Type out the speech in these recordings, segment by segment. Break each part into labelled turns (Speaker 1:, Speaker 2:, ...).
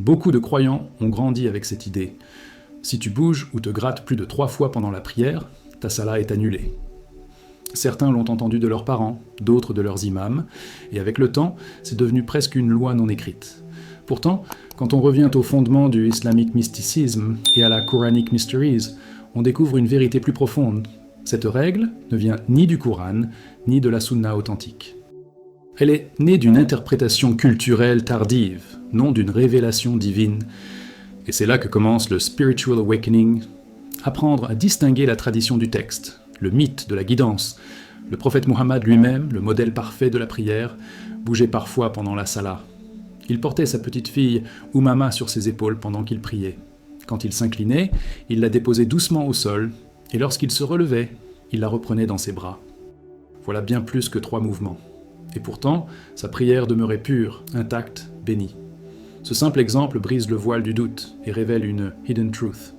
Speaker 1: Beaucoup de croyants ont grandi avec cette idée. Si tu bouges ou te grattes plus de 3 fois pendant la prière, ta salat est annulée. Certains l'ont entendu de leurs parents, d'autres de leurs imams, et avec le temps, c'est devenu presque une loi non écrite. Pourtant, quand on revient au fondement du Islamic mysticisme et à la Quranic Mysteries, on découvre une vérité plus profonde. Cette règle ne vient ni du Coran, ni de la Sunna authentique. Elle est née d'une interprétation culturelle tardive, non d'une révélation divine. Et c'est là que commence le Spiritual Awakening, apprendre à distinguer la tradition du texte, le mythe de la guidance. Le prophète Muhammad lui-même, le modèle parfait de la prière, bougeait parfois pendant la salat. Il portait sa petite fille Umama sur ses épaules pendant qu'il priait. Quand il s'inclinait, il la déposait doucement au sol, et lorsqu'il se relevait, il la reprenait dans ses bras. Voilà bien plus que 3 mouvements. Et pourtant, sa prière demeurait pure, intacte, bénie. Ce simple exemple brise le voile du doute et révèle une hidden truth.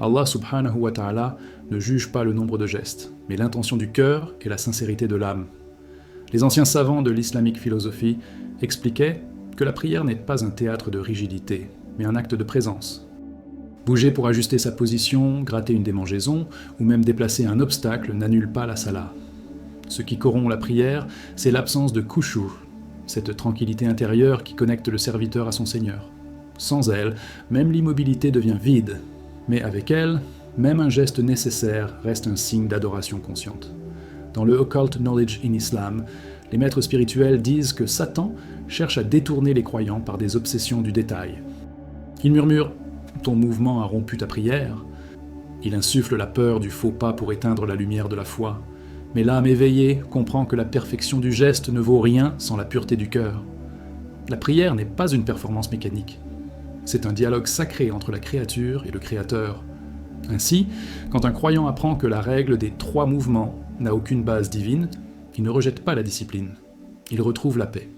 Speaker 1: Allah subhanahu wa ta'ala ne juge pas le nombre de gestes, mais l'intention du cœur et la sincérité de l'âme. Les anciens savants de l'islamique philosophie expliquaient que la prière n'est pas un théâtre de rigidité, mais un acte de présence. Bouger pour ajuster sa position, gratter une démangeaison, ou même déplacer un obstacle n'annule pas la salat. Ce qui corrompt la prière, c'est l'absence de khushu', cette tranquillité intérieure qui connecte le serviteur à son Seigneur. Sans elle, même l'immobilité devient vide, mais avec elle, même un geste nécessaire reste un signe d'adoration consciente. Dans le Occult Knowledge in Islam, les maîtres spirituels disent que Satan cherche à détourner les croyants par des obsessions du détail. Il murmure « Ton mouvement a rompu ta prière ». Il insuffle la peur du faux pas pour éteindre la lumière de la foi. Mais l'âme éveillée comprend que la perfection du geste ne vaut rien sans la pureté du cœur. La prière n'est pas une performance mécanique. C'est un dialogue sacré entre la créature et le Créateur. Ainsi, quand un croyant apprend que la règle des 3 mouvements n'a aucune base divine, il ne rejette pas la discipline. Il retrouve la paix.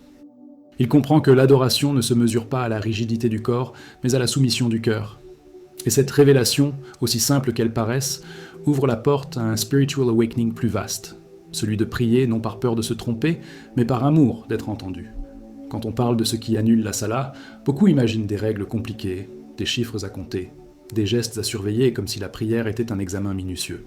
Speaker 1: Il comprend que l'adoration ne se mesure pas à la rigidité du corps, mais à la soumission du cœur. Et cette révélation, aussi simple qu'elle paraisse, ouvre la porte à un spiritual awakening plus vaste, celui de prier non par peur de se tromper, mais par amour d'être entendu. Quand on parle de ce qui annule la salat, beaucoup imaginent des règles compliquées, des chiffres à compter, des gestes à surveiller comme si la prière était un examen minutieux.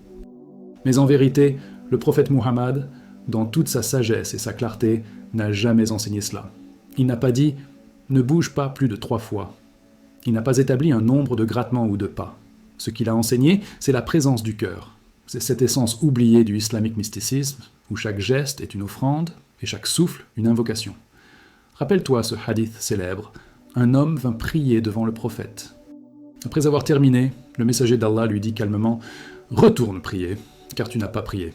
Speaker 1: Mais en vérité, le prophète Muhammad, dans toute sa sagesse et sa clarté, n'a jamais enseigné cela. Il n'a pas dit « ne bouge pas plus de 3 fois ». Il n'a pas établi un nombre de grattements ou de pas. Ce qu'il a enseigné, c'est la présence du cœur. C'est cette essence oubliée du islamique mysticisme, où chaque geste est une offrande et chaque souffle une invocation. Rappelle-toi ce hadith célèbre. Un homme vint prier devant le prophète. Après avoir terminé, le messager d'Allah lui dit calmement « Retourne prier, car tu n'as pas prié ».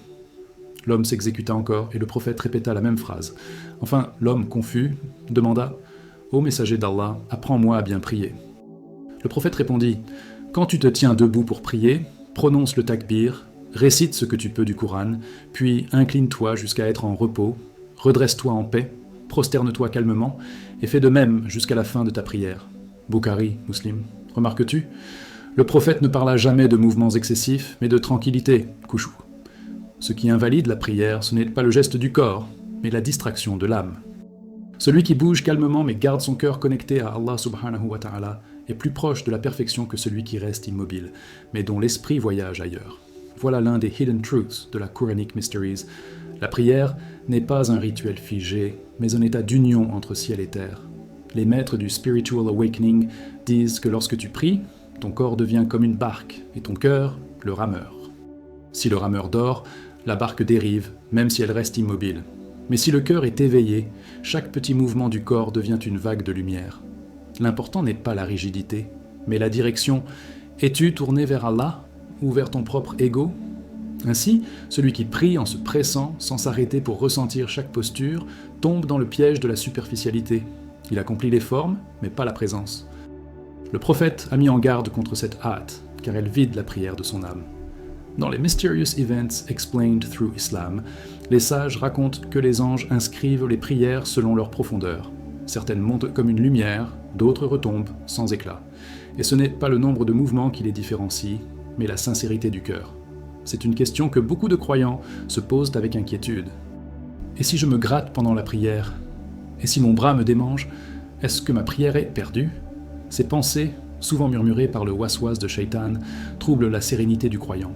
Speaker 1: L'homme s'exécuta encore et le prophète répéta la même phrase. Enfin, l'homme, confus, demanda « Ô messager d'Allah, apprends-moi à bien prier ». Le prophète répondit « Quand tu te tiens debout pour prier, prononce le takbir, récite ce que tu peux du Coran, puis incline-toi jusqu'à être en repos, redresse-toi en paix, prosterne-toi calmement, et fais de même jusqu'à la fin de ta prière. » Bukhari, Muslim. Remarques-tu ? Le prophète ne parla jamais de mouvements excessifs, mais de tranquillité, khushu'. Ce qui invalide la prière, ce n'est pas le geste du corps, mais la distraction de l'âme. Celui qui bouge calmement mais garde son cœur connecté à Allah subhanahu wa ta'ala est plus proche de la perfection que celui qui reste immobile, mais dont l'esprit voyage ailleurs. Voilà l'un des hidden truths de la Quranic Mysteries. La prière n'est pas un rituel figé, mais un état d'union entre ciel et terre. Les maîtres du Spiritual Awakening disent que lorsque tu pries, ton corps devient comme une barque et ton cœur, le rameur. Si le rameur dort, la barque dérive, même si elle reste immobile. Mais si le cœur est éveillé, chaque petit mouvement du corps devient une vague de lumière. L'important n'est pas la rigidité, mais la direction. Es-tu tourné vers Allah ou vers ton propre ego ? Ainsi, celui qui prie en se pressant, sans s'arrêter pour ressentir chaque posture, tombe dans le piège de la superficialité. Il accomplit les formes, mais pas la présence. Le prophète a mis en garde contre cette hâte, car elle vide la prière de son âme. Dans les Mysterious Events Explained Through Islam, les sages racontent que les anges inscrivent les prières selon leur profondeur. Certaines montent comme une lumière, d'autres retombent sans éclat. Et ce n'est pas le nombre de mouvements qui les différencie, mais la sincérité du cœur. C'est une question que beaucoup de croyants se posent avec inquiétude. Et si je me gratte pendant la prière ? Et si mon bras me démange ? Est-ce que ma prière est perdue ? Ces pensées, souvent murmurées par le waswas de Shaitan, troublent la sérénité du croyant.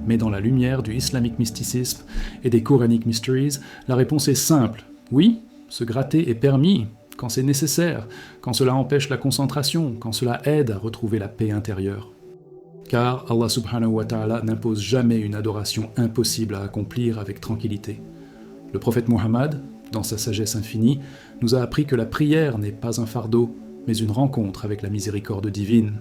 Speaker 1: Mais dans la lumière du islamic mysticisme et des Quranic mysteries, la réponse est simple. Oui, se gratter est permis, quand c'est nécessaire, quand cela empêche la concentration, quand cela aide à retrouver la paix intérieure. Car Allah subhanahu wa ta'ala n'impose jamais une adoration impossible à accomplir avec tranquillité. Le prophète Muhammad, dans sa sagesse infinie, nous a appris que la prière n'est pas un fardeau, mais une rencontre avec la miséricorde divine.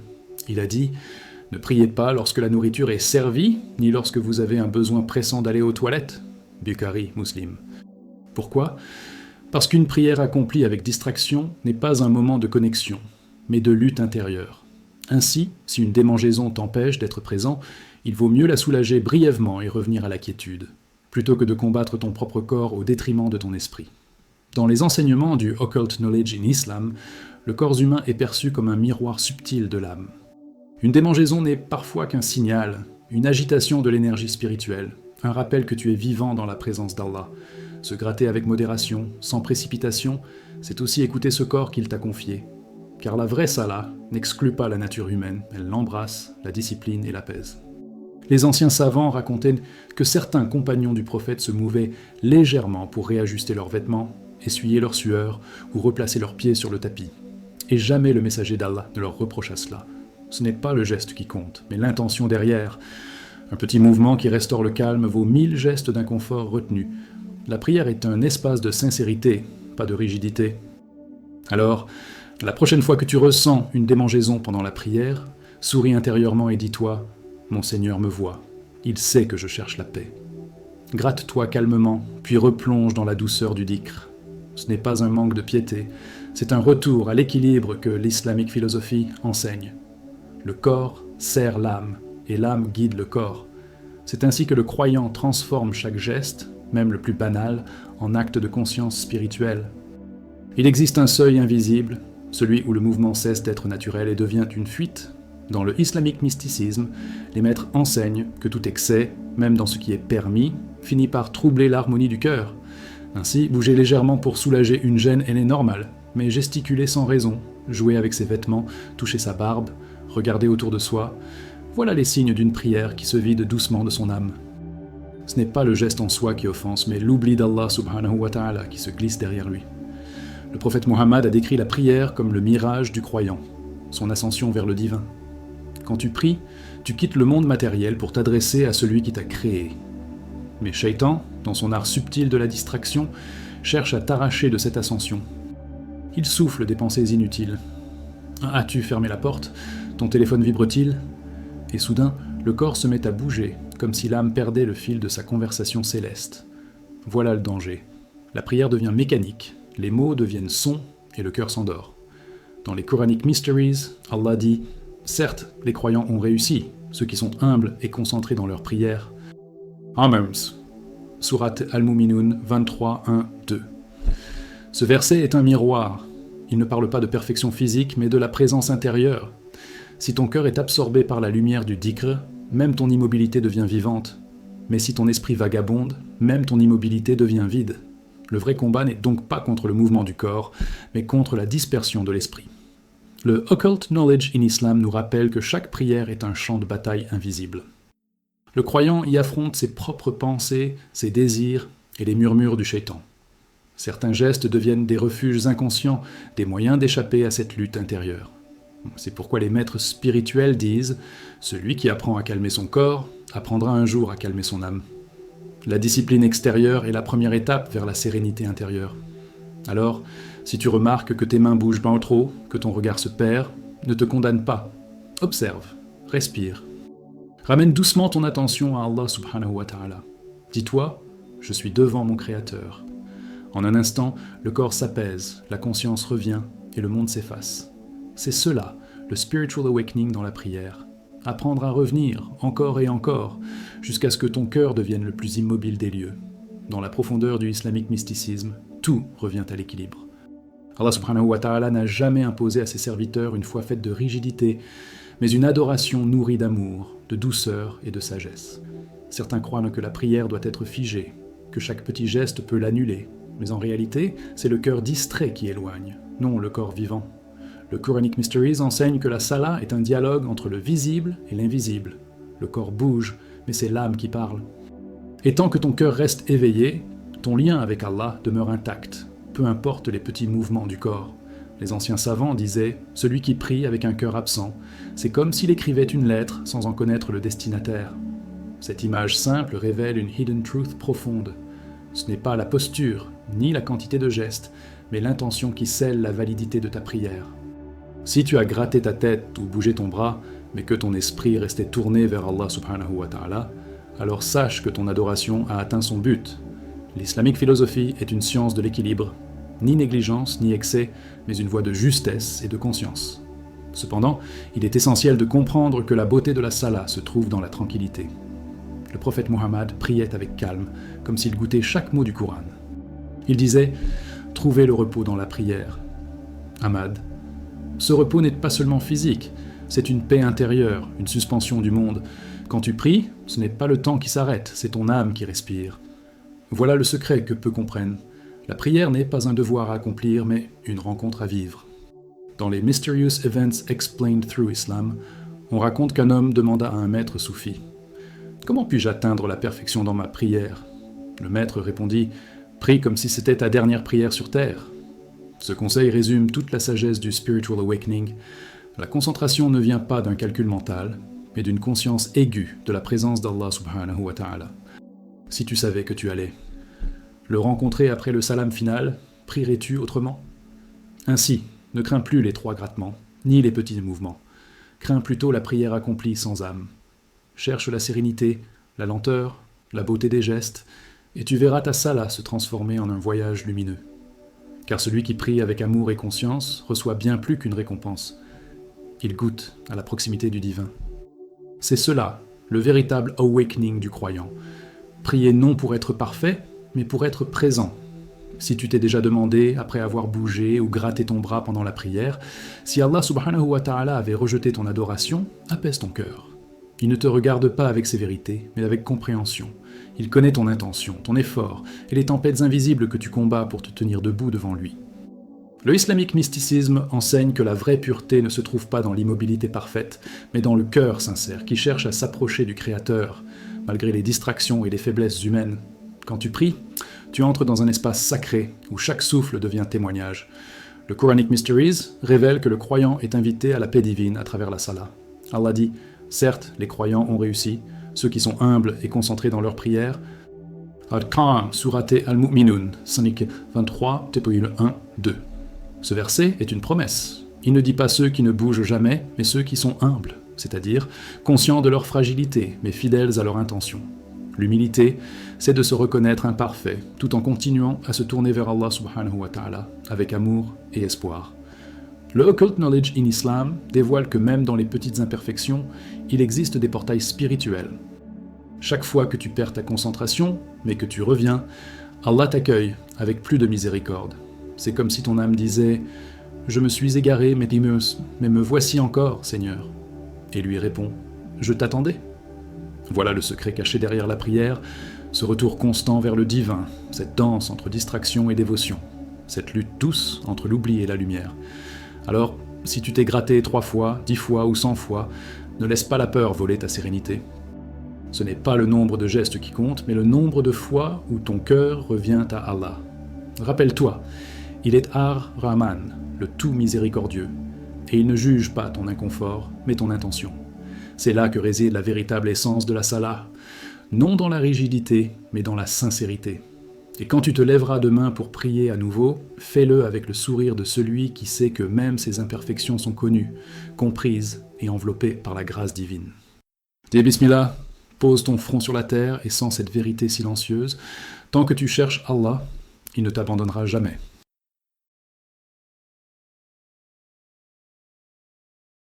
Speaker 1: Il a dit « Ne priez pas lorsque la nourriture est servie, ni lorsque vous avez un besoin pressant d'aller aux toilettes. » Bukhari, Muslim. Pourquoi ? Parce qu'une prière accomplie avec distraction n'est pas un moment de connexion, mais de lutte intérieure. Ainsi, si une démangeaison t'empêche d'être présent, il vaut mieux la soulager brièvement et revenir à la quiétude, plutôt que de combattre ton propre corps au détriment de ton esprit. Dans les enseignements du Occult Knowledge in Islam, le corps humain est perçu comme un miroir subtil de l'âme. Une démangeaison n'est parfois qu'un signal, une agitation de l'énergie spirituelle, un rappel que tu es vivant dans la présence d'Allah. Se gratter avec modération, sans précipitation, c'est aussi écouter ce corps qu'il t'a confié. Car la vraie salah n'exclut pas la nature humaine, elle l'embrasse, la discipline et l'apaise. Les anciens savants racontaient que certains compagnons du prophète se mouvaient légèrement pour réajuster leurs vêtements, essuyer leur sueur ou replacer leurs pieds sur le tapis. Et jamais le messager d'Allah ne leur reprocha cela. Ce n'est pas le geste qui compte, mais l'intention derrière. Un petit mouvement qui restaure le calme vaut 1000 gestes d'inconfort retenus. La prière est un espace de sincérité, pas de rigidité. Alors, la prochaine fois que tu ressens une démangeaison pendant la prière, souris intérieurement et dis-toi « Mon Seigneur me voit, il sait que je cherche la paix ». Gratte-toi calmement, puis replonge dans la douceur du dhikr. Ce n'est pas un manque de piété, c'est un retour à l'équilibre que l'islamique philosophie enseigne. Le corps sert l'âme, et l'âme guide le corps. C'est ainsi que le croyant transforme chaque geste, même le plus banal, en acte de conscience spirituelle. Il existe un seuil invisible, celui où le mouvement cesse d'être naturel et devient une fuite. Dans le islamique mysticisme, les maîtres enseignent que tout excès, même dans ce qui est permis, finit par troubler l'harmonie du cœur. Ainsi, bouger légèrement pour soulager une gêne, elle est normale, mais gesticuler sans raison, jouer avec ses vêtements, toucher sa barbe, regarder autour de soi, voilà les signes d'une prière qui se vide doucement de son âme. Ce n'est pas le geste en soi qui offense, mais l'oubli d'Allah subhanahu wa ta'ala qui se glisse derrière lui. Le prophète Muhammad a décrit la prière comme le mirage du croyant, son ascension vers le divin. Quand tu pries, tu quittes le monde matériel pour t'adresser à celui qui t'a créé. Mais Shaitan, dans son art subtil de la distraction, cherche à t'arracher de cette ascension. Il souffle des pensées inutiles. As-tu fermé la porte ? Ton téléphone vibre-t-il ? Et soudain, le corps se met à bouger, comme si l'âme perdait le fil de sa conversation céleste. Voilà le danger. La prière devient mécanique, les mots deviennent sons et le cœur s'endort. Dans les Quranic Mysteries, Allah dit « Certes, les croyants ont réussi, ceux qui sont humbles et concentrés dans leur prière. » Amers, Surat Al-Mu'minun 23, 1, 2. Ce verset est un miroir. Il ne parle pas de perfection physique, mais de la présence intérieure. Si ton cœur est absorbé par la lumière du dhikr, même ton immobilité devient vivante. Mais si ton esprit vagabonde, même ton immobilité devient vide. Le vrai combat n'est donc pas contre le mouvement du corps, mais contre la dispersion de l'esprit. Le Occult Knowledge in Islam nous rappelle que chaque prière est un champ de bataille invisible. Le croyant y affronte ses propres pensées, ses désirs et les murmures du shaitan. Certains gestes deviennent des refuges inconscients, des moyens d'échapper à cette lutte intérieure. C'est pourquoi les maîtres spirituels disent « Celui qui apprend à calmer son corps, apprendra un jour à calmer son âme ». La discipline extérieure est la première étape vers la sérénité intérieure. Alors, si tu remarques que tes mains bougent pas trop, que ton regard se perd, ne te condamne pas. Observe, respire. Ramène doucement ton attention à Allah subhanahu wa ta'ala. Dis-toi, je suis devant mon Créateur. En un instant, le corps s'apaise, la conscience revient et le monde s'efface. C'est cela, le spiritual awakening dans la prière. Apprendre à revenir, encore et encore, jusqu'à ce que ton cœur devienne le plus immobile des lieux. Dans la profondeur du islamique mysticisme, tout revient à l'équilibre. Allah subhanahu wa ta'ala n'a jamais imposé à ses serviteurs une foi faite de rigidité, mais une adoration nourrie d'amour, de douceur et de sagesse. Certains croient que la prière doit être figée, que chaque petit geste peut l'annuler, mais en réalité, c'est le cœur distrait qui éloigne, non le corps vivant. Le Quranic Mysteries enseigne que la salah est un dialogue entre le visible et l'invisible. Le corps bouge, mais c'est l'âme qui parle. Et tant que ton cœur reste éveillé, ton lien avec Allah demeure intact, peu importe les petits mouvements du corps. Les anciens savants disaient « Celui qui prie avec un cœur absent, c'est comme s'il écrivait une lettre sans en connaître le destinataire. » Cette image simple révèle une hidden truth profonde. Ce n'est pas la posture, ni la quantité de gestes, mais l'intention qui scelle la validité de ta prière. Si tu as gratté ta tête ou bougé ton bras, mais que ton esprit restait tourné vers Allah subhanahu wa ta'ala, alors sache que ton adoration a atteint son but. L'islamique philosophie est une science de l'équilibre, ni négligence ni excès, mais une voie de justesse et de conscience. Cependant, il est essentiel de comprendre que la beauté de la salah se trouve dans la tranquillité. Le prophète Muhammad priait avec calme, comme s'il goûtait chaque mot du Coran. Il disait « Trouvez le repos dans la prière ». Ahmad, ce repos n'est pas seulement physique, c'est une paix intérieure, une suspension du monde. Quand tu pries, ce n'est pas le temps qui s'arrête, c'est ton âme qui respire. Voilà le secret que peu comprennent. La prière n'est pas un devoir à accomplir, mais une rencontre à vivre. Dans les Mysterious Events Explained Through Islam, on raconte qu'un homme demanda à un maître soufi « Comment puis-je atteindre la perfection dans ma prière ?» Le maître répondit « Prie comme si c'était ta dernière prière sur terre. » Ce conseil résume toute la sagesse du Spiritual Awakening. La concentration ne vient pas d'un calcul mental, mais d'une conscience aiguë de la présence d'Allah subhanahu wa ta'ala. Si tu savais que tu allais le rencontrer après le salam final, prierais-tu autrement ? Ainsi, ne crains plus les 3 grattements, ni les petits mouvements. Crains plutôt la prière accomplie sans âme. Cherche la sérénité, la lenteur, la beauté des gestes, et tu verras ta salah se transformer en un voyage lumineux. Car celui qui prie avec amour et conscience reçoit bien plus qu'une récompense. Il goûte à la proximité du divin. C'est cela, le véritable awakening du croyant. Prier non pour être parfait, mais pour être présent. Si tu t'es déjà demandé, après avoir bougé ou gratté ton bras pendant la prière, si Allah subhanahu wa ta'ala avait rejeté ton adoration, apaise ton cœur. Il ne te regarde pas avec sévérité, mais avec compréhension. Il connaît ton intention, ton effort, et les tempêtes invisibles que tu combats pour te tenir debout devant lui. Le islamique mysticisme enseigne que la vraie pureté ne se trouve pas dans l'immobilité parfaite, mais dans le cœur sincère qui cherche à s'approcher du Créateur, malgré les distractions et les faiblesses humaines. Quand tu pries, tu entres dans un espace sacré où chaque souffle devient témoignage. Le Quranic Mysteries révèle que le croyant est invité à la paix divine à travers la salah. Allah dit « Certes, les croyants ont réussi, ceux qui sont humbles et concentrés dans leur prière. » Al-Qur'an, Sourate Al-Mu'minun, 23, 1, 2. Ce verset est une promesse. Il ne dit pas ceux qui ne bougent jamais, mais ceux qui sont humbles, c'est-à-dire conscients de leur fragilité, mais fidèles à leur intention. L'humilité, c'est de se reconnaître imparfait, tout en continuant à se tourner vers Allah subhanahu wa ta'ala, avec amour et espoir. Le Occult Knowledge in Islam dévoile que même dans les petites imperfections, il existe des portails spirituels. Chaque fois que tu perds ta concentration, mais que tu reviens, Allah t'accueille avec plus de miséricorde. C'est comme si ton âme disait « Je me suis égaré, mais me voici encore, Seigneur. » Et lui répond « Je t'attendais. » Voilà le secret caché derrière la prière, ce retour constant vers le divin, cette danse entre distraction et dévotion, cette lutte douce entre l'oubli et la lumière. Alors, si tu t'es gratté 3 fois, 10 fois ou 100 fois, ne laisse pas la peur voler ta sérénité. Ce n'est pas le nombre de gestes qui compte, mais le nombre de fois où ton cœur revient à Allah. Rappelle-toi, il est Ar-Rahman, le tout miséricordieux, et il ne juge pas ton inconfort, mais ton intention. C'est là que réside la véritable essence de la salah, non dans la rigidité, mais dans la sincérité. Et quand tu te lèveras demain pour prier à nouveau, fais-le avec le sourire de celui qui sait que même ses imperfections sont connues, comprises et enveloppées par la grâce divine. Dis Bismillah, pose ton front sur la terre et sens cette vérité silencieuse. Tant que tu cherches Allah, il ne t'abandonnera jamais.